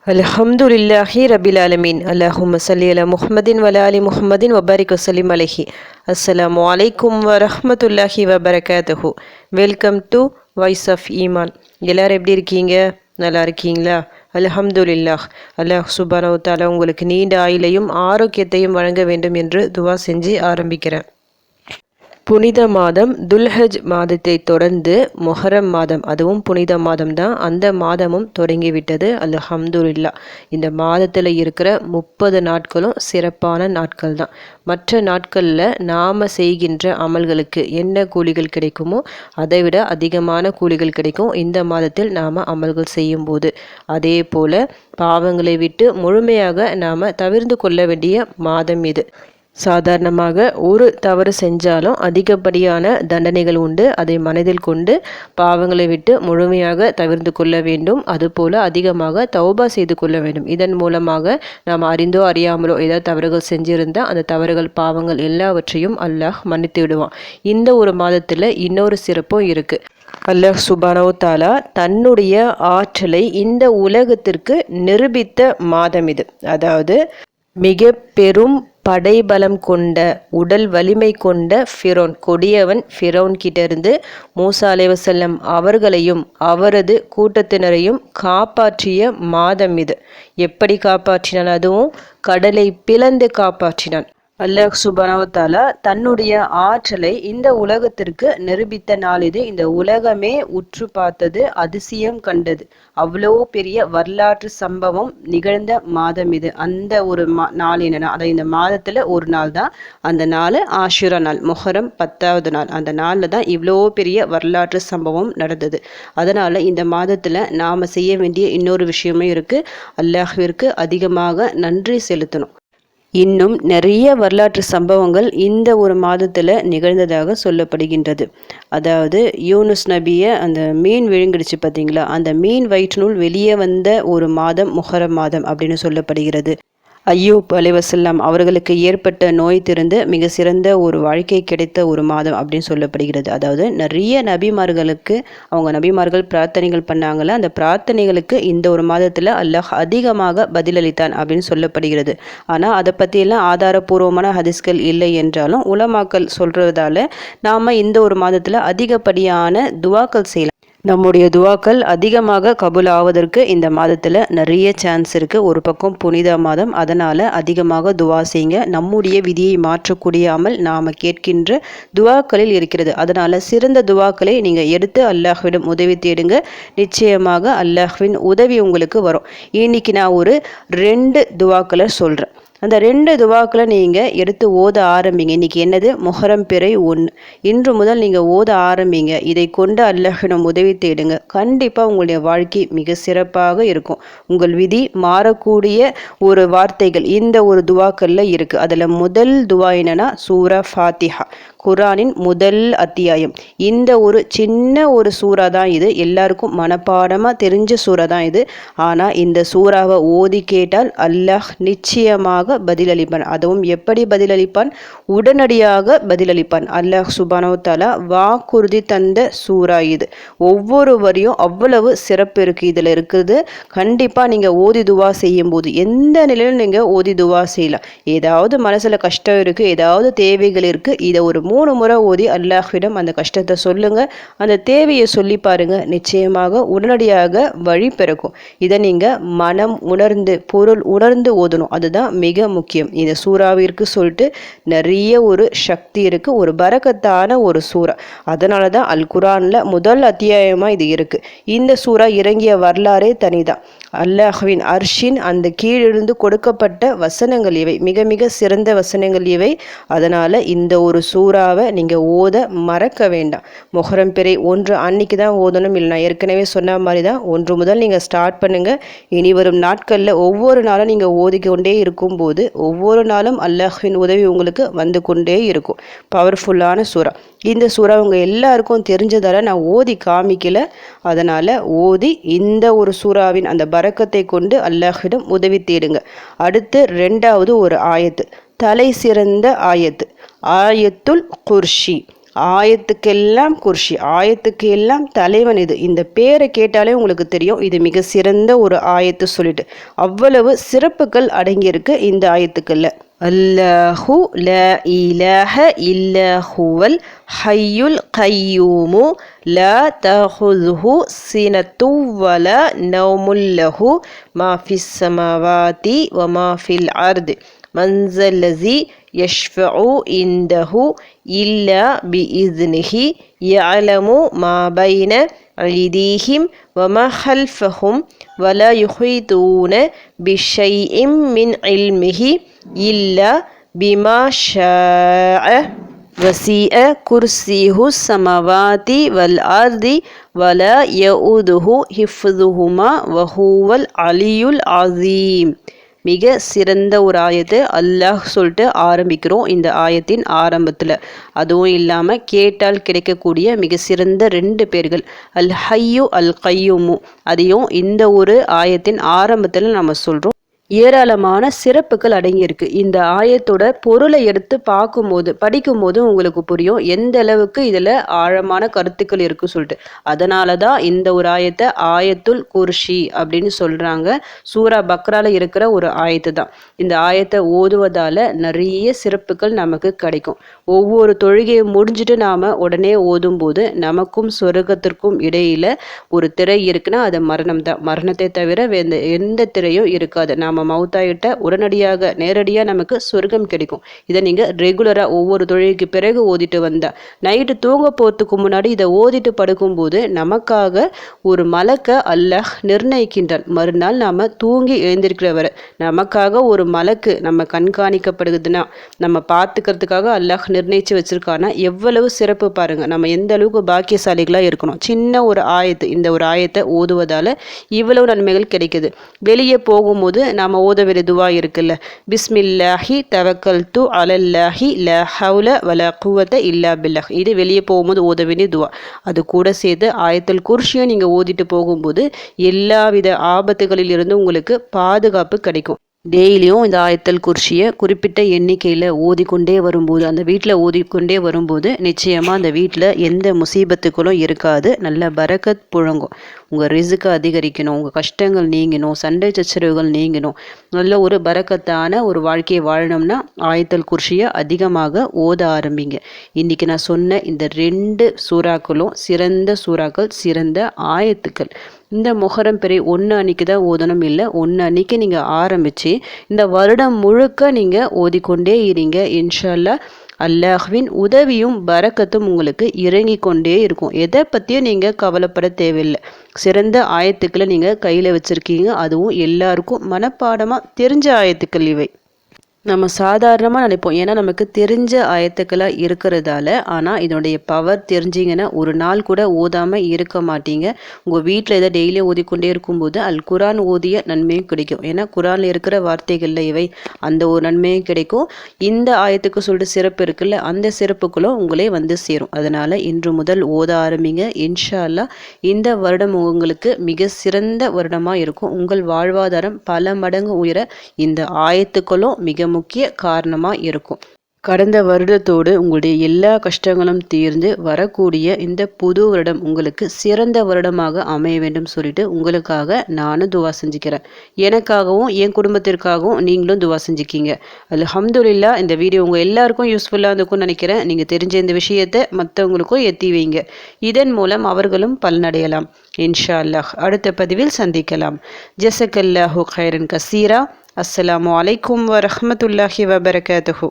அல்ஹம்துலில்லாஹி ரபில் ஆலமீன். அல்லாஹும்ம ஸல்லி அலா முஹம்மதின் வலா அலி முஹம்மதின் வபாரிக் வசல்லிம் அலைஹி. அஸ்ஸலாமு அலைக்கும் வரஹ்மத்துல்லாஹி வபரகாத்துஹு. வெல்கம் டு வாய்ஸ் ஆஃப் ஈமான். எல்லோரும் எப்படி இருக்கீங்க? நல்லா இருக்கீங்களா? அல்ஹம்துலில்லாஹ். அல்லாஹ் சுப்ஹானஹு வ தஆலா உங்களுக்கு நீண்ட ஆயுளையும் ஆரோக்கியத்தையும் வழங்க வேண்டும் என்று துவா செஞ்சு ஆரம்பிக்கிறேன். புனித மாதம் துல்ஹஜ் மாதத்தை தொடர்ந்து மொஹரம் மாதம், அதுவும் புனித மாதம் தான். அந்த மாதமும் தொடங்கிவிட்டது. அல்ஹம்துலில்லாஹ். இந்த மாதத்தில் இருக்கிற 30 நாட்களும் சிறப்பான நாட்கள் தான். மற்ற நாட்களில் நாம் செய்கின்ற அமல்களுக்கு என்ன கூலிகள் கிடைக்குமோ அதை விட அதிகமான கூலிகள் கிடைக்கும் இந்த மாதத்தில் நாம் அமல்கள் செய்யும்போது. அதே போல் பாவங்களை விட்டு முழுமையாக நாம் தவிர்த்து கொள்ள வேண்டிய மாதம் இது. சாதாரணமாக ஒரு தவறு செஞ்சாலும் அதிகப்படியான தண்டனைகள் உண்டு. அதை மனதில் கொண்டு பாவங்களை விட்டு முழுமையாக தவிர்த்து கொள்ள வேண்டும். அதுபோல் அதிகமாக தௌபா செய்து கொள்ள வேண்டும். இதன் மூலமாக நாம் அறிந்தோ அறியாமலோ ஏதாவது தவறுகள் செஞ்சிருந்தால் அந்த தவறுகள் பாவங்கள் எல்லாவற்றையும் அல்லாஹ் மன்னித்து விடுவான். இந்த ஒரு மாதத்தில் இன்னொரு சிறப்பும் இருக்குது. அல்லாஹ் சுப்ஹானஹு வ தஆலா தன்னுடைய ஆற்றலை இந்த உலகத்திற்கு நிரூபித்த மாதம் இது. அதாவது மிக பெரும் படைபலம் கொண்ட, உடல் வலிமை கொண்ட ஃபிரௌன், கொடியவன் ஃபிரௌன் கிட்டேருந்து மூசா அலைஹிஸ்ஸலாம் அவர்களையும் அவரது கூட்டத்தினரையும் காப்பாற்றிய மாதம் இது. எப்படி காப்பாற்றினான்? அதுவும் கடலை பிளந்து காப்பாற்றினான். அல்லாஹ் சுப்ஹானஹு வ தஆலா தன்னுடைய ஆற்றலை இந்த உலகத்திற்கு நிரூபித்த நாள் இது. இந்த உலகமே உற்று பார்த்தது, அதிசயம் கண்டது. அவ்வளோ பெரிய வரலாற்று சம்பவம் நிகழ்ந்த மாதம் இது. அந்த ஒரு நாள் என்னன்னா, அதாவது இந்த மாதத்தில் ஒரு நாள் தான். அந்த நாள் ஆஷுரா நாள், மொஹரம் 10வது நாள். அந்த நாளில் தான் இவ்வளோ பெரிய வரலாற்று சம்பவம் நடந்தது. அதனால் இந்த மாதத்தில் நாம் செய்ய வேண்டிய இன்னொரு விஷயமும் இருக்குது. அல்லாஹ்விற்கு அதிகமாக நன்றி செலுத்தணும். இன்னும் நிறைய வரலாற்று சம்பவங்கள் இந்த ஒரு மாதத்தில் நிகழ்ந்ததாக சொல்லப்படுகின்றது. அதாவது யூனுஸ் நபியை அந்த மீன் விழுங்கிடுச்சு பார்த்தீங்களா, அந்த மீன் வயிற்றினுள் வெளியே வந்த ஒரு மாதம் மொஹரம் மாதம் அப்படின்னு சொல்லப்படுகிறது. அய்யூப் அலைஹிஸ்ஸலாம் அவர்களுக்கு ஏற்பட்ட நோய் திருந்து மிக சிறந்த ஒரு வாழ்க்கை கிடைத்த ஒரு மாதம் அப்படின்னு சொல்லப்படுகிறது. அதாவது நிறைய நபிமார்களுக்கு அவங்க நபிமார்கள் பிரார்த்தனைகள் பண்ணாங்கள, அந்த பிரார்த்தனைகளுக்கு இந்த ஒரு மாதத்தில் அல்லாஹ் அதிகமாக பதிலளித்தான் அப்படின்னு சொல்லப்படுகிறது. ஆனால் அதை பற்றியெல்லாம் ஆதாரபூர்வமான ஹதீஸ்கள் இல்லை என்றாலும் உலமாக்கள் சொல்கிறதால நாம் இந்த ஒரு மாதத்தில் அதிகப்படியான துவாக்கள் செய்யலாம். நம்முடைய துவாக்கள் அதிகமாக கபூல் ஆவதற்கு இந்த மாதத்தில் நிறைய சான்ஸ் இருக்குது. ஒரு பக்கம் புனித மாதம், அதனால் அதிகமாக துவா செய்யுங்க. நம்முடைய விதியை மாற்றக்கூடிய அமல் நாம் கேட்கின்ற துவாக்களில் இருக்கிறது. அதனால் சிறந்த துவாக்களை நீங்கள் எடுத்து அல்லாஹ்விடம் உதவி தேடுங்க. நிச்சயமாக அல்லாஹ்வின் உதவி உங்களுக்கு வரும். இன்னைக்கு நான் ஒரு 2 துவாக்களை சொல்கிறேன். அந்த 2 துவாக்களை நீங்கள் எடுத்து ஓத ஆரம்பிங்க. இன்றைக்கி என்னது? மொஹரம் பிறை 1. இன்று முதல் நீங்கள் ஓத ஆரம்பிங்க. இதை கொண்டு அல்லாஹ்விடம் உதவி தேடுங்க. கண்டிப்பாக உங்களுடைய வாழ்க்கை மிக சிறப்பாக இருக்கும். உங்கள் விதி மாறக்கூடிய ஒரு வார்த்தைகள் இந்த ஒரு துவாக்களில் இருக்குது. அதில் முதல் துவா என்னென்னா சூரா ஃபாத்திஹா, குரானின் முதல் அத்தியாயம். இந்த ஒரு சின்ன ஒரு சூறா தான் இது. எல்லாருக்கும் மனப்பாடமாக தெரிஞ்ச சூறா தான் இது. ஆனால் இந்த சூறாவை ஓதி கேட்டால் அல்லாஹ் நிச்சயமாக பதிலளிப்பான். அதுவும் எப்படி பதிலளிப்பான்? உடனடியாக பதிலளிப்பான். அல்லாஹ் சுப்ஹானஹு வ தஆலா வாக்குறுதி தந்த சூறா இது. ஒவ்வொரு வரியும் அவ்வளவு சிறப்பு இருக்குது இதில் இருக்குது. கண்டிப்பாக நீங்கள் ஓதி துவா செய்யும் போது எந்த நிலையிலும் நீங்கள் ஓதி துவா செய்யலாம். ஏதாவது மனசில் கஷ்டம் இருக்குது, ஏதாவது தேவைகள் இருக்குது, இதை ஒரு 3 முறை ஓதி அல்லாஹ்விடம் அந்த கஷ்டத்தை சொல்லுங்கள். அந்த தேவையை சொல்லி பாருங்கள். நிச்சயமாக உடனடியாக வழி பிறக்கும். இதை நீங்கள் மனம் உணர்ந்து பொருள் உணர்ந்து ஓதணும். அதுதான் மிக முக்கியம். இந்த சூறாவிற்கு சொல்லிட்டு நிறைய ஒரு சக்தி இருக்குது. ஒரு பரக்கத்தான ஒரு சூறா. அதனால தான் அல் குரானில் முதல் அத்தியாயமாக இது இருக்குது. இந்த சூறா இறங்கிய வரலாறே தனிதான். அல்லாஹ்வின் அர்ஷின் அந்த கீழிருந்து கொடுக்கப்பட்ட வசனங்கள் இவை. மிக மிக சிறந்த வசனங்கள் இவை. அதனால் இந்த ஒரு சூறாவை நீங்கள் ஓத மறக்க வேண்டாம். மொஹரம் பிறை 1 அன்னைக்கு தான் ஓதணும். இல்லை, நான் ஏற்கனவே சொன்ன மாதிரி தான் 1 முதல் நீங்கள் ஸ்டார்ட் பண்ணுங்கள். இனி வரும் நாட்களில் ஒவ்வொரு நாளும் நீங்கள் ஓதிக்கொண்டே இருக்கும்போது ஒவ்வொரு நாளும் அல்லாஹ்வின் உதவி உங்களுக்கு வந்து கொண்டே இருக்கும். பவர்ஃபுல்லான சூறா. இந்த சூறா உங்கள் எல்லாருக்கும் தெரிஞ்சதால் நான் ஓதி காமிக்கல. அதனால் ஓதி இந்த ஒரு சூறாவின் அந்த பரக்கத்தை கொண்டு அல்லாஹ்விடம் உதவி தேடுங்க. அடுத்து 2வது ஒரு ஆயத்து, தலை சிறந்த ஆயத்து, ஆயத்துல் குர்ஷி. ஆயத்துக்கெல்லாம் குர்ஷி, ஆயத்துக்கு எல்லாம் தலைவன் இது. இந்த பேரை கேட்டாலே உங்களுக்கு தெரியும் இது மிக சிறந்த ஒரு ஆயத்து சொல்லிட்டு. அவ்வளவு சிறப்புகள் அடங்கியிருக்கு இந்த ஆயத்துக்கள்ல. அல்லாஹு லா இலாஹ இல்லா ஹுவல் ஹய்யுல் கய்யூமு லா தஹுதுஹு சினத்து வலா நௌமுல் லஹு மா ஃபிஸ் ஸமாவாதி வ மா ஃபில் அர்தி மன்ஸல்லஸி யஷ்ஃபஉ இன்தஹு இல்லா பிஇذنஹி யஅலமு மா பைன ஐதீஹிம் வ மா ஹல்ஃபஹும் வலா யுஹீதூன பிஷைஇம் மின் இல்மிஹி இல்லா பிமா ஷாஅ வஸீஅ குர்ஸிஹு ஸமாவாதி வல் அர்தி வலா யஊதுஹு ஹிஃப்துஹுமா வ ஹுவல் அலியுல் அஸீம். மிக சிறந்த ஒரு ஆயத்து அல்லாஹ் சொல்லிட்டு ஆரம்பிக்கிறோம் இந்த ஆயத்தின் ஆரம்பத்தில். அதுவும் இல்லாமல் கேட்டால் கிடைக்கக்கூடிய மிக சிறந்த 2 பேர்கள் அல் ஹய்யு அல் கய்யூமு, அதையும் இந்த ஒரு ஆயத்தின் ஆரம்பத்தில் நம்ம சொல்கிறோம். ஏராளமான சிறப்புகள் அடங்கியிருக்கு. இந்த ஆயத்தோட பொருளை எடுத்து பார்க்கும்போது படிக்கும்போது உங்களுக்கு புரியும் எந்த அளவுக்கு இதில் ஆழமான கருத்துக்கள் இருக்குன்னு சொல்லிட்டு. அதனால தான் இந்த ஒரு ஆயத்தை ஆயத்துல் குர்ஷி அப்படின்னு சொல்கிறாங்க. சூரா பக்ரால இருக்கிற ஒரு ஆயத்து தான். இந்த ஆயத்தை ஓதுவதால் நிறைய சிறப்புகள் நமக்கு கிடைக்கும். ஒவ்வொரு தொழுகையை முடிஞ்சுட்டு நாம் உடனே ஓதும்போது நமக்கும் சொர்க்கத்திற்கும் இடையில் ஒரு திரை இருக்குன்னா அது மரணம் தான். மரணத்தை தவிர வேறு எந்த திரையும் இருக்காது. நாம் மவுத்தாயிட்ட உடனடியாக நேரடியாக நமக்கு சொர்க்கம் கிடைக்கும். இதை நீங்கள் ரெகுலராக ஒவ்வொரு தொழுகைக்கு பிறகு ஓதிட்டு வந்தால் நைட்டு தூங்க போகிறதுக்கு முன்னாடி இதை ஓதிட்டு படுக்கும்போது நமக்காக ஒரு மலக்கை அல்லாஹ் நிர்ணயிக்கின்றான். மறுநாள் நாம் தூங்கி எழுந்திருக்கிற வரை நமக்காக ஒரு மலக்கு நம்ம கண்காணிக்கப்படுதுன்னா நம்ம பார்த்துக்கிறதுக்காக அல்லாஹ் நிர்ணயித்து வச்சுருக்கானா எவ்வளவு சிறப்பு பாருங்கள். நம்ம எந்த அளவுக்கு பாக்கியசாலிகளாக இருக்கணும். சின்ன ஒரு ஆயத்து, இந்த ஒரு ஆயத்தை ஓதுவதால் இவ்வளவு நன்மைகள் கிடைக்குது. வெளியே போகும்போது நாம் ஓத வேண்டிய துவா இருக்குல்ல, பிஸ்மில்லாஹி தவக்கல்து அலல்லாஹி லா ஹவுல வலா குவத்த இல்லா பில்லாஹ். இது வெளியே போகும்போது ஓத வேண்டிய துவா. அது கூட சேர்த்து ஆயத்துல் குர்ஷியும் நீங்கள் ஓதிட்டு போகும்போது எல்லாவித ஆபத்துகளிலிருந்து உங்களுக்கு பாதுகாப்பு கிடைக்கும். டெய்லியும் இந்த ஆயத்தல் குர்ஷியை குறிப்பிட்ட எண்ணிக்கையில் ஓதிக்கொண்டே வரும்போது அந்த வீட்டில் ஓதிக்கொண்டே வரும்போது நிச்சயமாக அந்த வீட்டில் எந்த முசீபத்துக்களும் இருக்காது. நல்ல பரக்கத் புழங்கும். உங்கள் ரிஸ்கை அதிகரிக்கணும், உங்கள் கஷ்டங்கள் நீங்கணும், சண்டை சச்சரவுகள் நீங்கணும், நல்ல ஒரு பரக்கத்தான ஒரு வாழ்க்கையை வாழணும்னா ஆயத்தல் குர்ஷியை அதிகமாக ஓத ஆரம்பிங்க. இன்றைக்கி நான் சொன்ன இந்த 2 சூறாக்களும் சிறந்த சூறாக்கள், சிறந்த ஆயத்துக்கள். இந்த முஹர்ரம் பிறை 1 அன்னைக்கு தான் ஓதணும் இல்லை, 1 அன்னைக்கு நீங்கள் ஆரம்பித்து இந்த வருடம் முழுக்க நீங்கள் ஓதிக்கொண்டே இருங்க. இன்ஷா அல்லாஹ் அல்லாஹ்வின் உதவியும் பரக்கத்தும் உங்களுக்கு இறங்கி கொண்டே இருக்கும். எதை பற்றியும் நீங்கள் கவலைப்பட தேவையில்லை. சிறந்த ஆயத்துக்களை நீங்கள் கையில் வச்சுருக்கீங்க. அதுவும் எல்லாருக்கும் மனப்பாடமாக தெரிஞ்ச ஆயத்துக்கள் இவை. நம்ம சாதாரணமாக நினைப்போம், ஏன்னா நமக்கு தெரிஞ்ச ஆயத்துக்களாக இருக்கிறதால. ஆனால் இதனுடைய பவர் தெரிஞ்சிங்கன்னா ஒரு நாள் கூட ஓதாமல் இருக்க மாட்டீங்க. உங்கள் வீட்டில் இதை டெய்லியும் ஓதிக்கொண்டே இருக்கும்போது அல் குரான் ஓதிய நன்மையும் கிடைக்கும். ஏன்னா குரானில் இருக்கிற வார்த்தைகளில் இவை அந்த ஒரு நன்மையும் கிடைக்கும். இந்த ஆயத்துக்கு சொல்லிட்டு சிறப்பு இருக்குல்ல, அந்த சிறப்புகளும் உங்களே வந்து சேரும். அதனால் இன்று முதல் ஓத ஆரம்பிங்க. இன்ஷா அல்லாஹ் இந்த வருடம் உங்களுக்கு மிக சிறந்த வருடமாக இருக்கும். உங்கள் வாழ்வாதாரம் பல மடங்கு உயர இந்த ஆயத்துக்களும் மிக முக்கிய காரணமாக இருக்கும். கடந்த வருடத்தோடு உங்களுடைய எல்லா கஷ்டங்களும் தீர்ந்து வரக்கூடிய இந்த புது வருடம் உங்களுக்கு சிறந்த வருடமாக அமைய வேண்டும் சொல்லிட்டு உங்களுக்காக நானும் துவா செஞ்சுக்கிறேன். எனக்காகவும் என் குடும்பத்திற்காகவும் நீங்களும் துவா செஞ்சுக்கிங்க. அல்ஹம்துலில்லாஹ். இந்த வீடியோ உங்கள் எல்லாருக்கும் யூஸ்ஃபுல்லாக இருக்கும்னு நினைக்கிறேன். நீங்கள் தெரிஞ்ச இந்த விஷயத்தை மற்றவங்களுக்கும் எத்தி வைங்க. இதன் மூலம் அவர்களும் பலனடையலாம். இன்ஷா அல்லாஹ். அடுத்த பதிவில் சந்திக்கலாம். ஜஸக்கல்லாஹு கைரன் கசீரா. அஸ்ஸலாமு அலைக்கும் வரஹ்மத்துல்லாஹி வபரகாத்துஹு.